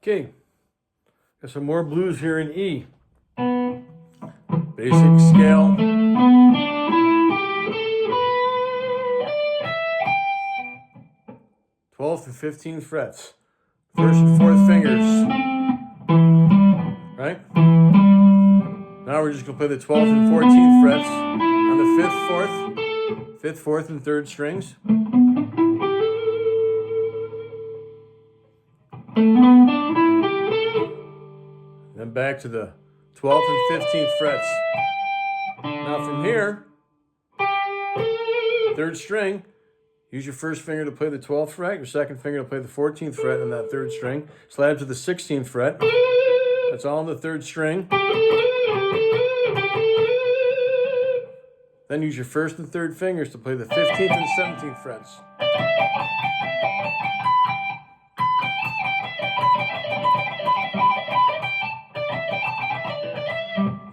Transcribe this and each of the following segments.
Okay, got some more blues here in E. Basic scale. Twelfth and 15th frets. First and fourth fingers. Right? Now we're just going to play the 12th and 14th frets on the 5th, 4th, and 3rd strings. Then back to the 12th and 15th frets. Now from here, 3rd string, use your first finger to play the 12th fret, your second finger to play the 14th fret on that 3rd string. Slide to the 16th fret. That's all on the 3rd string. Then use your 1st and 3rd fingers to play the 15th and 17th frets.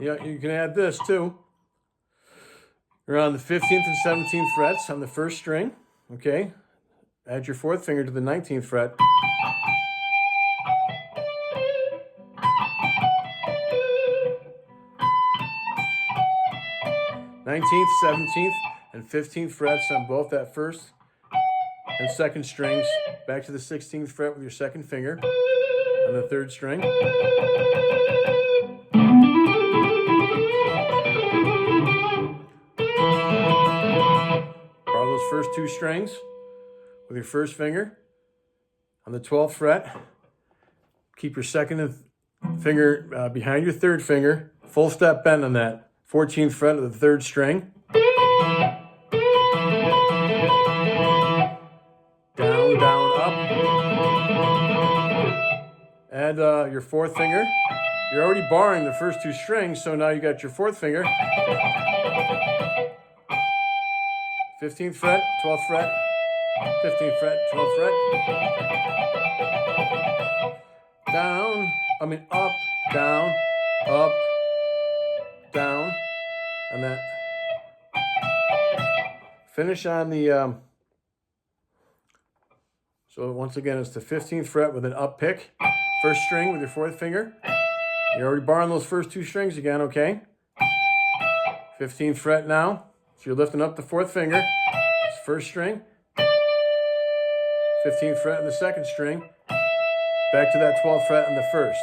Yeah, you can add this too. You're on the 15th and 17th frets on the 1st string. Okay. Add your 4th finger to the 19th fret. th, 17th, and 15th frets on both that 1st and 2nd strings. Back to the 16th fret with your 2nd finger on the 3rd string. Borrow those first 2 strings with your 1st finger on the 12th fret. Keep your 2nd finger behind your 3rd finger. Full step bend on that 14th fret of the 3rd string. Down, down, up. Add your 4th finger. You're already barring the first 2 strings, so now you got your 4th finger. 15th fret, 12th fret, 15th fret, 12th fret. Up, down, up, down, and that. Finish on the, so once again, it's the 15th fret with an up pick. 1st string with your 4th finger. You're already barring those first 2 strings again, okay? 15th fret now. So you're lifting up the 4th finger. It's 1st string. 15th fret in the 2nd string. back to that 12th fret on the first.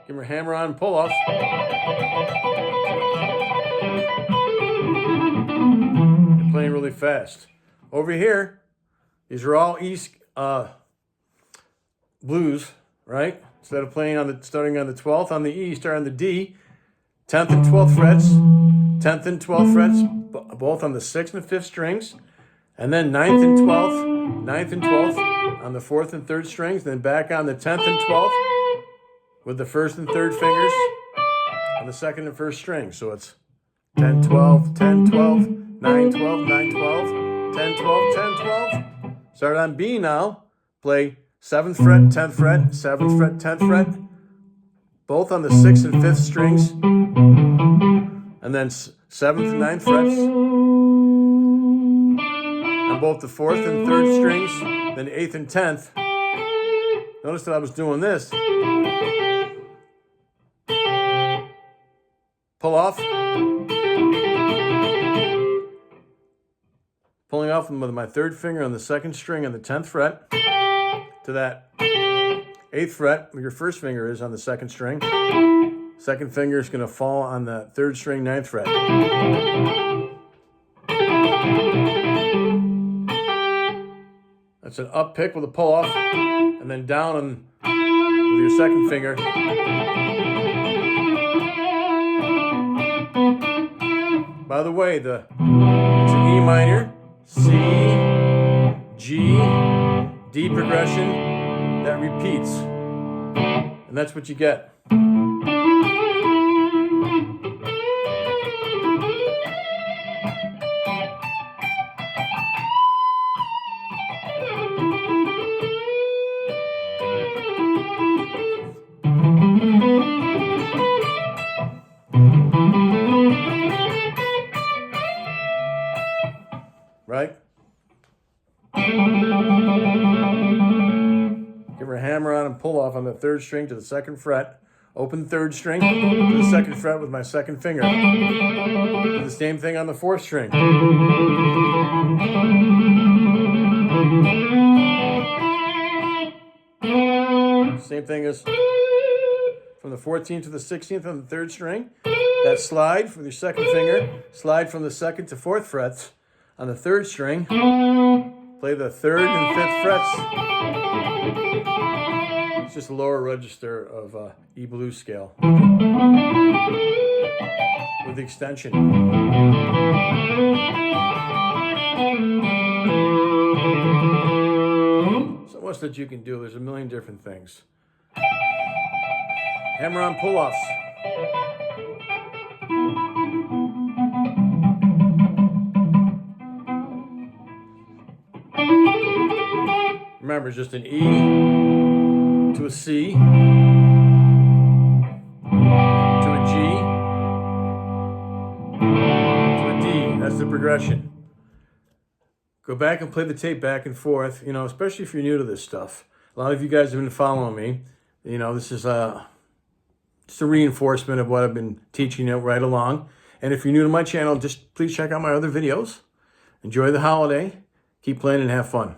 Give her hammer-on pull-offs. You're playing really fast. Over here, these are all East blues, right? Instead of playing starting on the 12th on the E, start on the D, 10th and 12th frets, 10th and 12th frets, both on the 6th and 5th strings, and then 9th and 12th on the 4th and 3rd strings, then back on the 10th and 12th with the 1st and 3rd fingers on the 2nd and 1st string. So it's 10, 12, 10, 12, 9, 12, 9, 12, 10, 12, 10, 12. Start on B now. Play 7th fret, 10th fret, 7th fret, 10th fret, both on the 6th and 5th strings, and then 7th and 9th frets on both the 4th and 3rd strings, then 8th and 10th. Notice that I was doing this. Pull off. Pulling off with my 3rd finger on the 2nd string on the 10th fret to that 8th fret where your 1st finger is on the 2nd string. 2nd finger is going to fall on the 3rd string, 9th fret. That's an up pick with a pull off, and then down with your 2nd finger. By the way, it's an E minor, C, G, D progression that repeats. And that's what you get. Right? Give her a hammer on and pull off on the 3rd string to the 2nd fret. Open 3rd string to the 2nd fret with my 2nd finger. Do the same thing on the 4th string. Same thing as from the 14th to the 16th on the 3rd string. That slide with your 2nd finger. Slide from the 2nd to 4th frets on the 3rd string. Play the 3rd and 5th frets. It's just a lower register of E blues scale with the extension. So much that you can do. There's a million different things. Hammer on pull-offs. Remember, just an E to a C to a G to a D. That's the progression. Go back and play the tape back and forth, especially if you're new to this stuff. A lot of you guys have been following me. This is just a reinforcement of what I've been teaching you right along. And if you're new to my channel, just please check out my other videos. Enjoy the holiday. Keep playing and have fun.